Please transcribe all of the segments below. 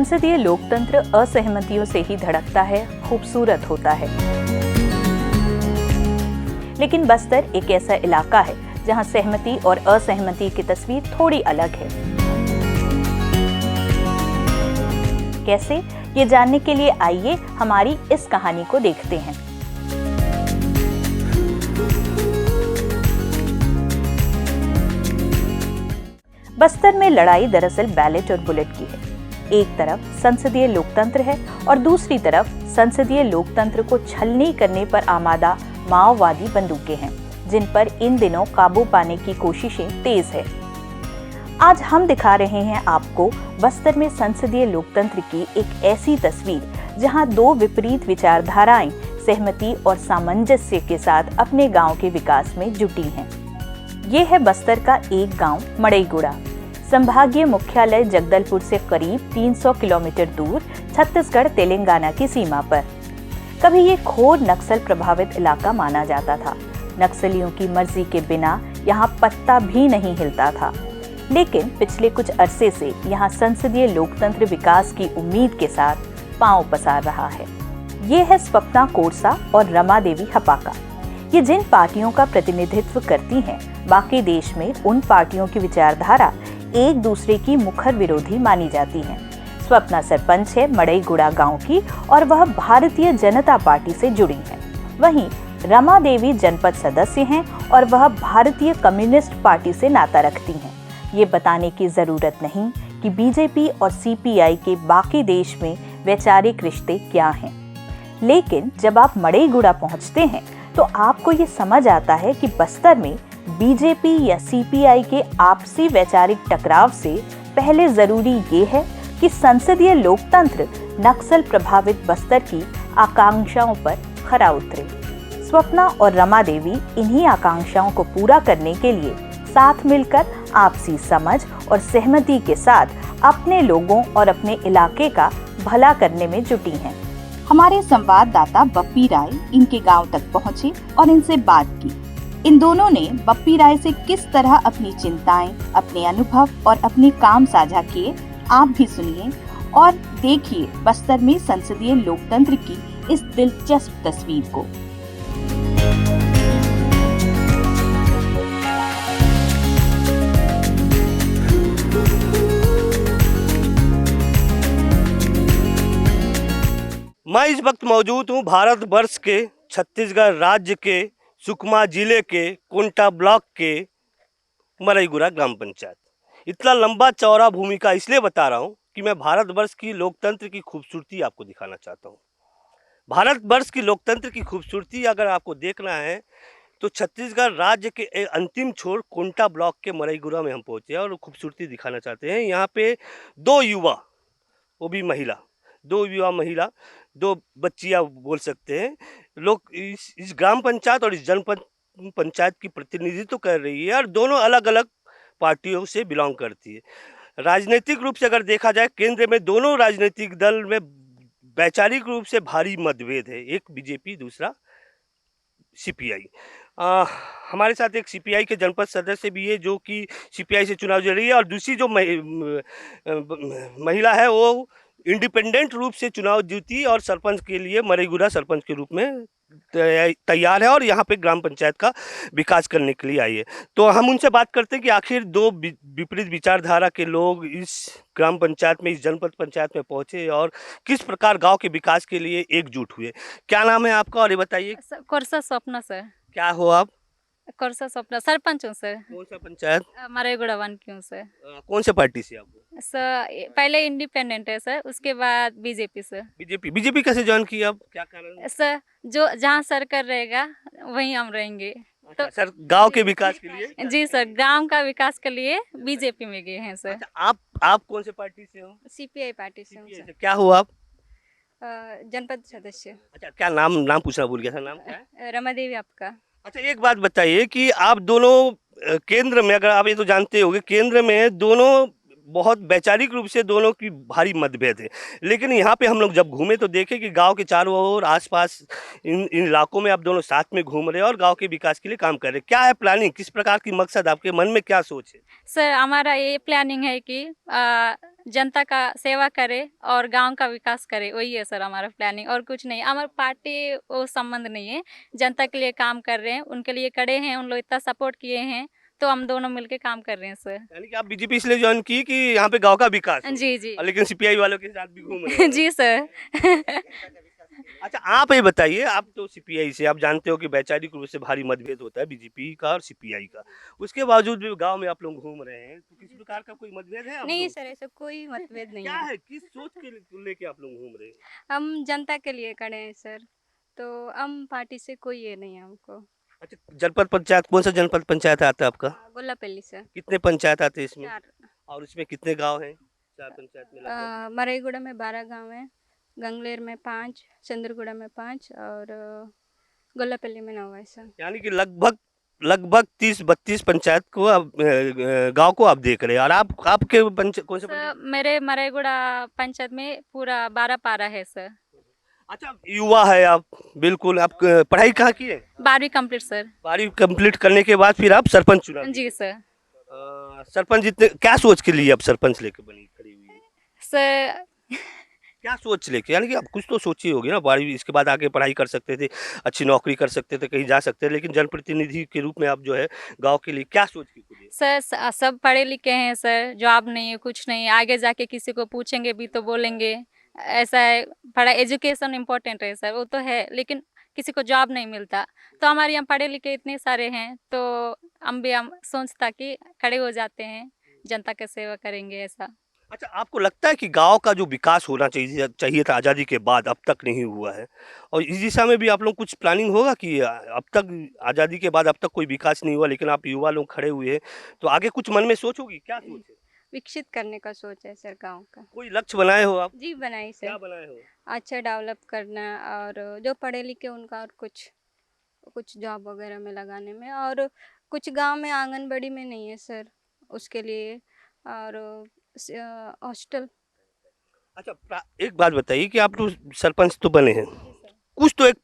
संसदीय लोकतंत्र असहमतियों से ही धड़कता है, खूबसूरत होता है। लेकिन बस्तर एक ऐसा इलाका है जहां सहमति और असहमति की तस्वीर थोड़ी अलग है। कैसे, ये जानने के लिए आइए हमारी इस कहानी को देखते हैं। बस्तर में लड़ाई दरअसल बैलेट और बुलेट की है। एक तरफ संसदीय लोकतंत्र है और दूसरी तरफ संसदीय लोकतंत्र को छलनी करने पर आमादा माओवादी बंदूकें हैं, जिन पर इन दिनों काबू पाने की कोशिशें तेज है। आज हम दिखा रहे हैं आपको बस्तर में संसदीय लोकतंत्र की एक ऐसी तस्वीर जहां दो विपरीत विचारधाराएं सहमति और सामंजस्य के साथ अपने गांव के विकास में जुटी हैं। ये है बस्तर का एक गांव मड़ईगुड़ा, संभागीय मुख्यालय जगदलपुर से करीब 300 किलोमीटर दूर छत्तीसगढ़ तेलंगाना की सीमा पर। कभी ये घोर नक्सल प्रभावित इलाका माना जाता था। नक्सलियों की मर्जी के बिना यहाँ पत्ता भी नहीं हिलता था। लेकिन पिछले कुछ अरसे से यहाँ संसदीय लोकतंत्र विकास की उम्मीद के साथ पांव पसार रहा है। ये है स्वप्ना कोरसा और रमा देवी हपाका। ये जिन पार्टियों का प्रतिनिधित्व करती हैं, बाकी देश में उन पार्टियों की विचारधारा एक दूसरे की मुखर विरोधी मानी जाती है। स्वप्ना सरपंच है मड़ईगुड़ा गांव की और वह भारतीय जनता पार्टी से जुड़ी हैं। वहीं रमा देवी जनपद सदस्य हैं और वह भारतीय कम्युनिस्ट पार्टी से नाता रखती हैं। ये बताने की जरूरत नहीं कि बीजेपी और सीपीआई के बाकी देश में वैचारिक रिश्ते क्या हैं। लेकिन जब आप मड़ईगुड़ा पहुंचते हैं तो आपको ये समझ आता है कि बस्तर में बीजेपी या सीपीआई के आपसी वैचारिक टकराव से पहले जरूरी ये है कि संसदीय लोकतंत्र नक्सल प्रभावित बस्तर की आकांक्षाओं पर खरा उतरे। स्वप्ना और रमा देवी इन्हीं आकांक्षाओं को पूरा करने के लिए साथ मिलकर आपसी समझ और सहमति के साथ अपने लोगों और अपने इलाके का भला करने में जुटी हैं। हमारे संवाददाता बप्पी राय इनके गांव तक पहुंचे और इनसे बात की। इन दोनों ने बप्पी राय से किस तरह अपनी चिंताएं, अपने अनुभव और अपने काम साझा किए, आप भी सुनिए और देखिए बस्तर में संसदीय लोकतंत्र की इस दिलचस्प तस्वीर को। मैं इस वक्त मौजूद हूँ भारत वर्ष के छत्तीसगढ़ राज्य के सुकमा जिले के कोंटा ब्लॉक के मड़ईगुड़ा ग्राम पंचायत। इतना लंबा चौड़ा भूमिका इसलिए बता रहा हूँ कि मैं भारतवर्ष की लोकतंत्र की खूबसूरती आपको दिखाना चाहता हूँ। भारतवर्ष की लोकतंत्र की खूबसूरती अगर आपको देखना है तो छत्तीसगढ़ राज्य के अंतिम छोर कोंटा ब्लॉक के मड़ईगुड़ा में हम पहुँचे और खूबसूरती दिखाना चाहते हैं। यहाँ पे दो युवा, वो भी महिला, दो युवा महिला, दो बच्चियां बोल सकते हैं, लोग इस ग्राम पंचायत और इस जनपद पंचायत की प्रतिनिधित्व कर रही है और दोनों अलग अलग पार्टियों से बिलोंग करती है। राजनीतिक रूप से अगर देखा जाए, केंद्र में दोनों राजनीतिक दल में वैचारिक रूप से भारी मतभेद है, एक बीजेपी दूसरा सीपीआई। हमारे साथ एक सीपीआई के जनपद सदस्य भी है जो कि सीपीआई से चुनाव लड़ रही है और दूसरी जो महिला है वो इंडिपेंडेंट रूप से चुनाव जीती और सरपंच के लिए मड़ईगुड़ा सरपंच के रूप में तैयार है और यहाँ पे ग्राम पंचायत का विकास करने के लिए आई है। तो हम उनसे बात करते हैं कि आखिर दो विपरीत विचारधारा के लोग इस ग्राम पंचायत में, इस जनपद पंचायत में पहुंचे और किस प्रकार गांव के विकास के लिए एकजुट हुए। क्या नाम है आपका और ये बताइए। कोरसा स्वप्ना सर। क्या हो आप? कोरसा स्वप्ना सरपंच हूँ सर। कौन सा पंचायत? मड़ईगुड़ा वन की हूँ सर। कौन से पार्टी से आप? सर पहले इंडिपेंडेंट है सर, उसके बाद बीजेपी सर। बीजेपी कैसे ज्वाइन किया आप, क्या कारण? सर जो जहाँ सरकार रहेगा वहीं हम रहेंगे। तो सर गांव के विकास के लिए? जी सर, गांव का विकास के लिए बीजेपी में गए हैं सर। अच्छा, आप कौन से पार्टी से हो? सीपीआई पार्टी से हूँ सर। क्या हो आप? जनपद सदस्य। अच्छा, क्या नाम पूछना भूल गया था, नाम क्या है? रमा देवी आपका। अच्छा, एक बात बताइए कि आप दोनों केंद्र में, अगर आप ये तो जानते होंगे, केंद्र में दोनों बहुत वैचारिक रूप से दोनों की भारी मतभेद है। लेकिन यहाँ पे हम लोग जब घूमे तो देखे कि गांव के चारों ओर आसपास इन इलाकों में आप दोनों साथ में घूम रहे हैं और गांव के विकास के लिए काम कर रहे हैं। क्या है प्लानिंग, किस प्रकार की मकसद, आपके मन में क्या सोच है? सर हमारा ये प्लानिंग है कि जनता का सेवा करे और गांव का विकास करे, वही है सर हमारा प्लानिंग, और कुछ नहीं। हमारा पार्टी वो संबंध नहीं है, जनता के लिए काम कर रहे हैं, उनके लिए खड़े हैं, उन लोग इतना सपोर्ट किए हैं, तो हम दोनों मिलके काम कर रहे हैं सर। यानी कि आप बीजेपी इसलिए ज्वाइन की कि यहाँ पे गांव का विकास हो, जी जी। और लेकिन सीपीआई वालों के साथ भी घूम रहे हैं। जी सर। अच्छा, आप ये बताइए, आप तो सीपीआई से, आप जानते हो कि वैचारिक रूप से भारी मतभेद होता है बीजेपी का और सीपीआई का। उसके बावजूद भी गांव में आप लोग घूम रहे हैं, तो किसी प्रकार का कोई मतभेद है आप नहीं लोग? सर, ऐसा कोई मतभेद नहीं क्या है। है, किस सोच के लेके आप लोग घूम रहे हैं? हम जनता के लिए खड़े हैं सर, तो हम पार्टी से कोई ये नहीं है हमको। अच्छा, जनपद पंचायत, कौन सा जनपद पंचायत आता है आपका? गोल्लापल्ली सर। कितने पंचायत आते हैं इसमें, 4। और इसमें कितने गांव हैं? 4 पंचायत में लगभग। मरईगुड़ा में 12 गांव हैं, गंगलेर में 5, चंद्रगुड़ा में 5 और गोल्लापल्ली में 9 है सर। यानी कि लगभग लगभग 30-32 पंचायत को आप गांव को आप देख रहे हैं। और आप आपके कौन से सर मेरे मरेगुड़ा पंचायत में पूरा 12 पारा है सर। अच्छा, युवा है आप, बिल्कुल। आप पढ़ाई कहाँ की है? 12वीं कंप्लीट सर। 12वीं कंप्लीट करने के बाद फिर आप सरपंच चुना? जी सर। सरपंच जितने क्या सोच के लिए आप सरपंच लेके बनी खड़ी हुई है? सर क्या सोच लेके, यानी कि आप कुछ तो सोची होगी ना, 12वीं इसके बाद आगे पढ़ाई कर सकते थे, अच्छी नौकरी कर सकते थे, कहीं जा सकते थे, लेकिन जनप्रतिनिधि के रूप में आप जो है गांव के लिए क्या सोच के खुदे? सर सब पढ़े लिखे हैं सर, जॉब नहीं है, कुछ नहीं, आगे जाके किसी को पूछेंगे भी तो बोलेंगे ऐसा है। पढ़ा एजुकेशन इम्पोर्टेंट है सर, वो तो है, लेकिन किसी को जॉब नहीं मिलता। तो हमारे यहाँ पढ़े लिखे इतने सारे हैं, तो हम सोचता कि खड़े हो जाते हैं, जनता की सेवा करेंगे ऐसा। अच्छा, आपको लगता है कि गांव का जो विकास होना चाहिए था आज़ादी के बाद, अब तक नहीं हुआ है, और इस दिशा में भी आप लोग कुछ प्लानिंग होगा कि अब तक आज़ादी के बाद अब तक कोई विकास नहीं हुआ, लेकिन आप युवा लोग खड़े हुए हैं, तो आगे कुछ मन में सोच होगी, क्या सोच है? विकसित करने का सोच है सर गांव का। कोई लक्ष्य बनाए हो आप? जी बनाई क्या सर। बनाए हो? अच्छा डेवलप करना, और जो पढ़े लिखे उनका, और कुछ कुछ जॉब वगैरह में लगाने में, और कुछ गांव में आंगनबाड़ी में नहीं है सर, उसके लिए, और हॉस्टल। अच्छा, एक बात बताइए कि आप तो सरपंच तो बने हैं, कुछ तो एक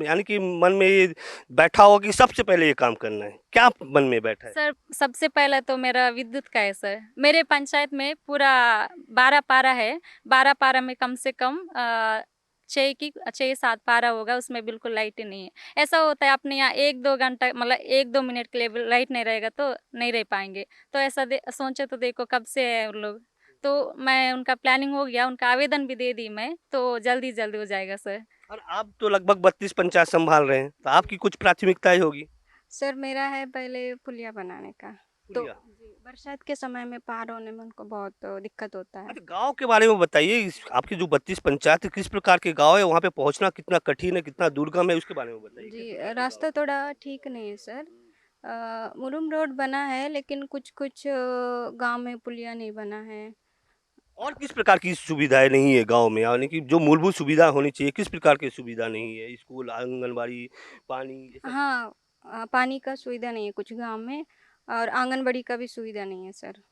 यानी कि मन में ये बैठा होगा कि सबसे पहले ये काम करना है, क्या मन में बैठा है? सर सबसे पहला तो मेरा विद्युत का है सर। मेरे पंचायत में पूरा 12 पारा है, 12 पारा में कम से कम 6-7 पारा होगा, उसमें बिल्कुल लाइट ही नहीं है। ऐसा होता है अपने यहाँ 1-2 घंटा, मतलब 1-2 मिनट के लिए लाइट नहीं रहेगा तो नहीं रह पाएंगे। तो ऐसा सोचे तो देखो कब से है उन लोग। तो मैं उनका प्लानिंग हो गया, उनका आवेदन भी दे दी मैं, तो जल्दी जल्दी हो जाएगा सर। और आप तो लगभग 32 पंचायत संभाल रहे हैं, तो आपकी कुछ प्राथमिकताएं होगी? सर मेरा है पहले पुलिया बनाने का, तो पुलिया? जी, बरसात के समय में पार होने में उनको बहुत दिक्कत होता है। अच्छा, गांव के बारे में बताइए, आपकी जो 32 पंचायत है, किस प्रकार के गांव है, वहाँ पे पहुँचना कितना कठिन है, कितना दुर्गम है, उसके बारे में बताइए। जी, रास्ता थोड़ा ठीक नहीं है सर। मुरुम रोड बना है, लेकिन कुछ कुछ गांव में पुलिया नहीं बना है। और किस प्रकार की सुविधाएं नहीं है गांव में, यानी कि जो मूलभूत सुविधा होनी चाहिए, किस प्रकार की सुविधा नहीं है? स्कूल, आंगनबाड़ी, पानी, ये सब? हाँ, पानी का सुविधा नहीं है कुछ गांव में, और आंगनबाड़ी का भी सुविधा नहीं है सर।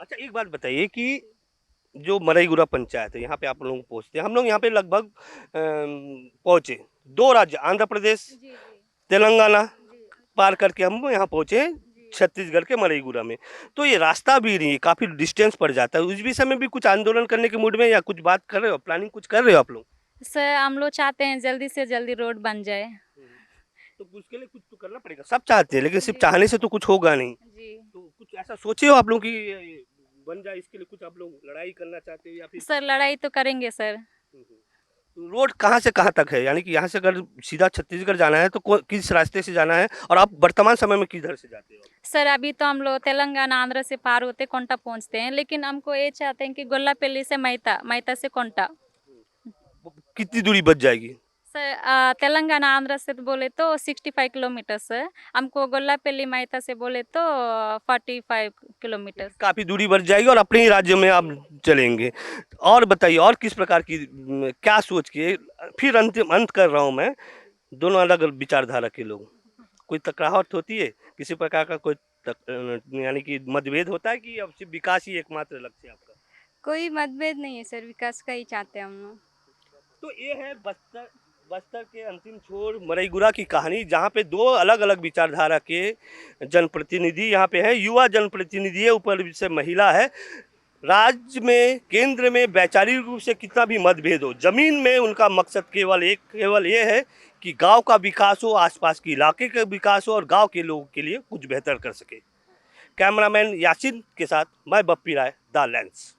अच्छा, एक बात बताइए कि जो मरईगुड़ा पंचायत है, यहाँ पे आप लोग पहुँचते हैं, हम लोग यहाँ पे लगभग पहुँचे 2 राज्य, आंध्र प्रदेश, तेलंगाना पार करके हम यहाँ पहुँचे छत्तीसगढ़ के मरईगुड़ा में। तो ये रास्ता भी नहीं है, काफ़ी डिस्टेंस पड़ जाता है। उस विषय में भी कुछ आंदोलन करने के मूड में, या कुछ बात कर रहे हो, प्लानिंग कुछ कर रहे हो आप लोग? सर हम लोग चाहते हैं जल्दी से जल्दी रोड बन जाए। तो उसके लिए कुछ तो करना पड़ेगा, सब चाहते हैं, लेकिन सिर्फ चाहने से तो कुछ होगा नहीं। जी तो कुछ ऐसा सोचे हो आप लोग कि ये बन जाए, इसके लिए कुछ आप लोग लड़ाई करना चाहते हो, या फिर? सर लड़ाई तो करेंगे सर। तो रोड कहाँ से कहाँ तक है, यानी कि यहाँ से अगर सीधा छत्तीसगढ़ जाना है तो किस रास्ते से जाना है, और आप वर्तमान समय में किधर से जाते हो? सर अभी तो हम लोग तेलंगाना आंध्र से पार होते कोंटा पहुंचते हैं, लेकिन हमको ये चाहते हैं कि गोल्लापल्ली से मैता, मैता से कोंटा। कितनी दूरी बच जाएगी? सर तेलंगाना आंध्र से बोले तो 65 किलोमीटर सर, हमको गोल्लापल्ली मैता से बोले तो 45 किलोमीटर। काफ़ी दूरी बढ़ जाएगी और अपने ही राज्य में आप चलेंगे। और बताइए, और किस प्रकार की क्या सोच के, फिर अंत कर रहा हूँ मैं, दोनों अलग अलग विचारधारा के लोग, कोई टकराहट होती है, किसी प्रकार का कोई यानी कि मतभेद होता है कि अब सिर्फ विकास ही एकमात्र लक्ष्य है आपका? कोई मतभेद नहीं है सर, विकास का ही चाहते हैं हम लोग। तो ये है बस्तर के अंतिम छोर मरईगुड़ा की कहानी, जहाँ पे दो अलग अलग विचारधारा के जनप्रतिनिधि यहाँ पे हैं। युवा जनप्रतिनिधि है, ऊपर से महिला है। राज्य में, केंद्र में वैचारिक रूप से कितना भी मतभेद हो, जमीन में उनका मकसद केवल ये है कि गांव का विकास हो, आसपास के इलाके का विकास हो और गांव के लोगों के लिए कुछ बेहतर कर सके। कैमरामैन यासिन के साथ मैं बप्पी राय, द लेंस।